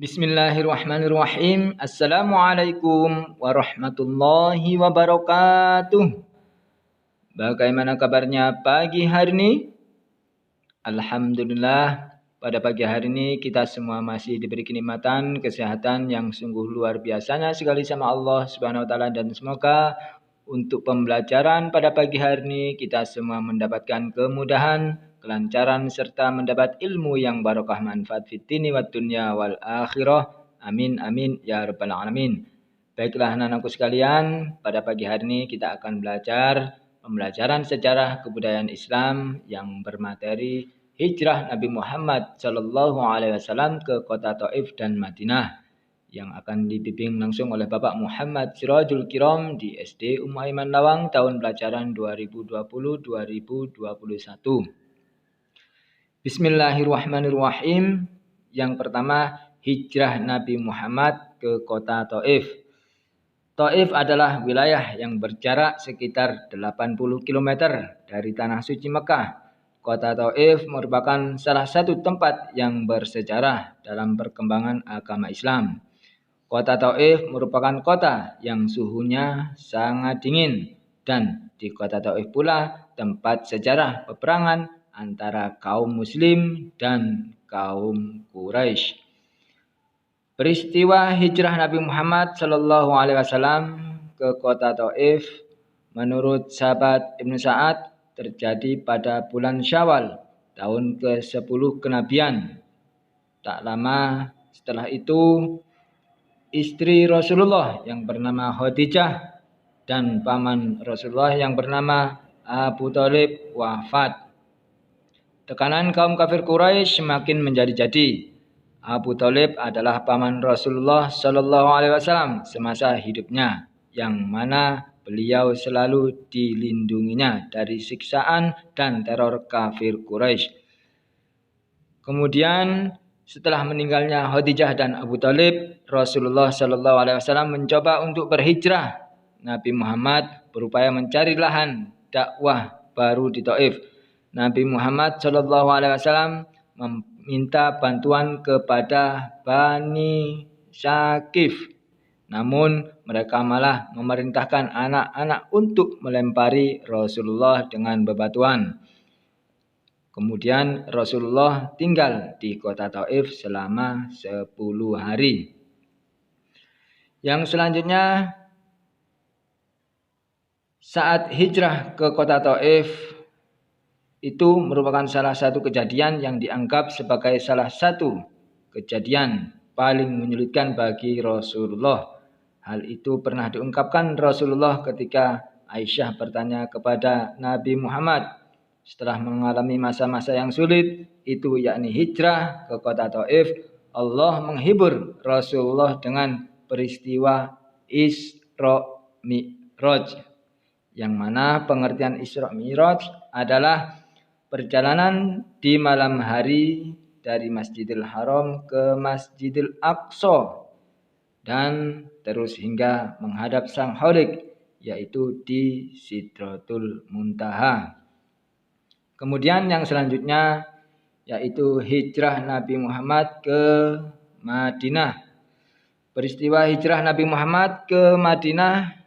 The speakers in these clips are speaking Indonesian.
Bismillahirrahmanirrahim. Assalamualaikum warahmatullahi wabarakatuh. Bagaimana kabarnya pagi hari ini? Alhamdulillah, pada pagi hari ini kita semua masih diberi kenikmatan, kesehatan yang sungguh luar biasanya sekali sama Allah Subhanahu wa taala, dan semoga untuk pembelajaran pada pagi hari ini kita semua mendapatkan kemudahan, kelancaran serta mendapat ilmu yang barokah manfaat fitini wa dunya wal akhirah. Amin amin ya rabbal alamin. Baiklah anak-anakku sekalian, pada pagi hari ini kita akan belajar pembelajaran sejarah kebudayaan Islam yang bermateri hijrah Nabi Muhammad Shallallahu Alaihi Wasallam ke kota Taif dan Madinah, yang akan dibimbing langsung oleh Bapak Muhammad Sirajul Kiram di SD Aiman Lawang tahun pelajaran 2020-2021. Bismillahirrahmanirrahim. Yang pertama, hijrah Nabi Muhammad ke kota Taif. Taif adalah wilayah yang berjarak sekitar 80 km dari Tanah Suci Mekah. Kota Taif merupakan salah satu tempat yang bersejarah dalam perkembangan agama Islam. Kota Taif merupakan kota yang suhunya sangat dingin, dan di kota Taif pula tempat sejarah peperangan antara kaum Muslim dan kaum Quraisy. Peristiwa hijrah Nabi Muhammad Shallallahu Alaihi Wasallam ke kota Taif menurut sahabat Ibnu Sa'ad terjadi pada bulan Syawal tahun ke-10 kenabian. Tak lama setelah itu, istri Rasulullah yang bernama Khadijah dan paman Rasulullah yang bernama Abu Thalib wafat. Tekanan kaum kafir Quraisy semakin menjadi-jadi. Abu Thalib adalah paman Rasulullah Shallallahu Alaihi Wasallam semasa hidupnya, yang mana beliau selalu dilindunginya dari siksaan dan teror kafir Quraisy. Kemudian setelah meninggalnya Khadijah dan Abu Thalib, Rasulullah Shallallahu Alaihi Wasallam mencoba untuk berhijrah. Nabi Muhammad berupaya mencari lahan dakwah baru di Taif. Nabi Muhammad Shallallahu Alaihi Wasallam minta bantuan kepada Bani Syakif. Namun mereka malah memerintahkan anak-anak untuk melempari Rasulullah dengan bebatuan. Kemudian Rasulullah tinggal di kota Taif selama 10 hari. Yang selanjutnya, saat hijrah ke kota Taif, itu merupakan salah satu kejadian yang dianggap sebagai salah satu kejadian paling menyulitkan bagi Rasulullah. Hal itu pernah diungkapkan Rasulullah ketika Aisyah bertanya kepada Nabi Muhammad setelah mengalami masa-masa yang sulit, itu yakni hijrah ke kota Taif. Allah menghibur Rasulullah dengan peristiwa Isra Mi'raj, yang mana pengertian Isra Mi'raj adalah perjalanan di malam hari dari Masjidil Haram ke Masjidil Aqsa dan terus hingga menghadap Sang Khalik, yaitu di Sidratul Muntaha. Kemudian yang selanjutnya yaitu hijrah Nabi Muhammad ke Madinah. Peristiwa hijrah Nabi Muhammad ke Madinah,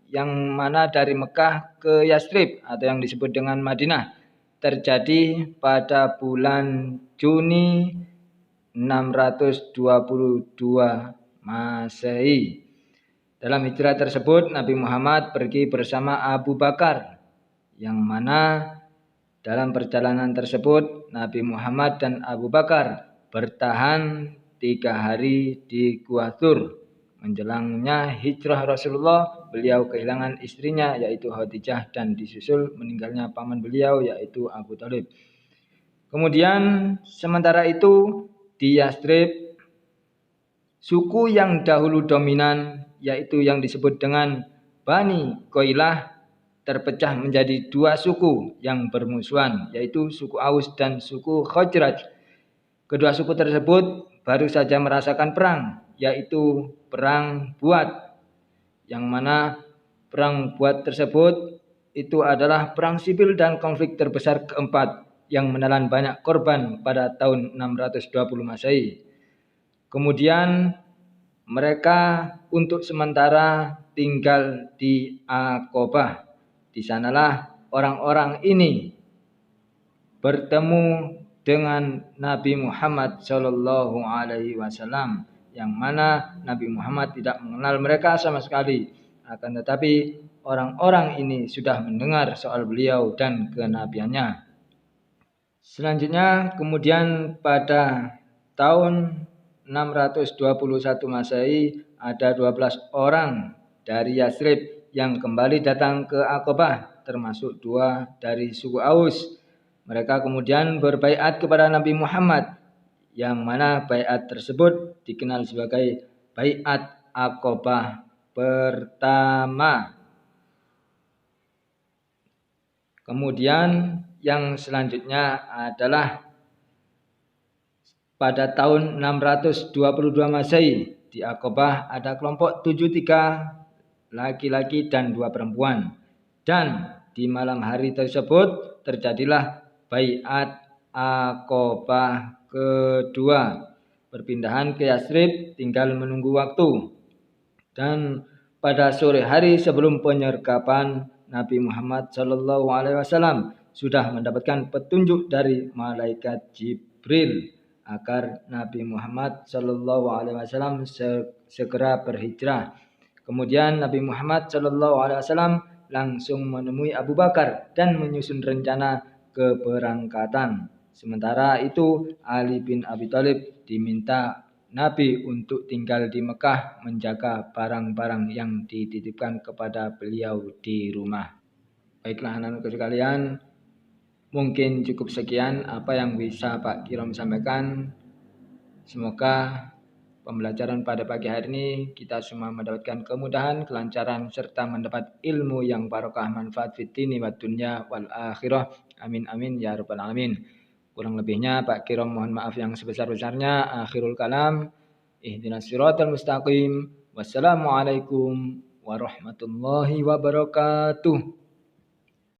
yang mana dari Mekah ke Yastrib atau yang disebut dengan Madinah, terjadi pada bulan Juni 622 Masehi. Dalam hijrah tersebut Nabi Muhammad pergi bersama Abu Bakar, yang mana dalam perjalanan tersebut Nabi Muhammad dan Abu Bakar bertahan 3 hari di Gua Thur. Menjelangnya hijrah Rasulullah, beliau kehilangan istrinya yaitu Khadijah, dan disusul meninggalnya paman beliau yaitu Abu Thalib. Kemudian sementara itu di Yastrib, suku yang dahulu dominan yaitu yang disebut dengan Bani Qailah terpecah menjadi 2 suku yang bermusuhan, yaitu suku Aus dan suku Khazraj. Kedua suku tersebut baru saja merasakan perang, yaitu perang Buat, yang mana perang Buat tersebut itu adalah perang sipil dan konflik terbesar keempat yang menelan banyak korban pada tahun 620 Masehi. Kemudian mereka untuk sementara tinggal di Aqabah. Di sanalah orang-orang ini bertemu dengan Nabi Muhammad Shallallahu Alaihi Wasallam, yang mana Nabi Muhammad tidak mengenal mereka sama sekali. Akan tetapi orang-orang ini sudah mendengar soal beliau dan kenabiannya. Selanjutnya kemudian pada tahun 621 Masehi ada 12 orang dari Yathrib yang kembali datang ke Aqabah, termasuk 2 dari suku Aus. Mereka kemudian berbaiat kepada Nabi Muhammad, yang mana baiat tersebut dikenal sebagai baiat Aqabah pertama. Kemudian yang selanjutnya adalah pada tahun 622 Masehi di Aqabah ada kelompok 73 laki-laki dan 2 perempuan. Dan di malam hari tersebut terjadilah baiat Aqabah kedua. Perpindahan ke Yathrib tinggal menunggu waktu. Dan pada sore hari sebelum penyergapan, Nabi Muhammad Shallallahu Alaihi Wasallam sudah mendapatkan petunjuk dari malaikat Jibril agar Nabi Muhammad Shallallahu Alaihi Wasallam segera berhijrah. Kemudian Nabi Muhammad Shallallahu Alaihi Wasallam langsung menemui Abu Bakar dan menyusun rencana keberangkatan. Sementara itu Ali bin Abi Thalib diminta Nabi untuk tinggal di Mekah menjaga barang-barang yang dititipkan kepada beliau di rumah. Baiklah anak-anakku sekalian, mungkin cukup sekian apa yang bisa Pak Kirom sampaikan. Semoga pembelajaran pada pagi hari ini kita semua mendapatkan kemudahan, kelancaran, serta mendapat ilmu yang barokah, manfaat fitini wa dunya wal akhirah. Amin amin ya rabbal alamin. Kurang lebihnya Pak Kirom mohon maaf yang sebesar-besarnya. Akhirul kalam. Ihdinas siratal mustaqim. Wassalamualaikum warahmatullahi wabarakatuh.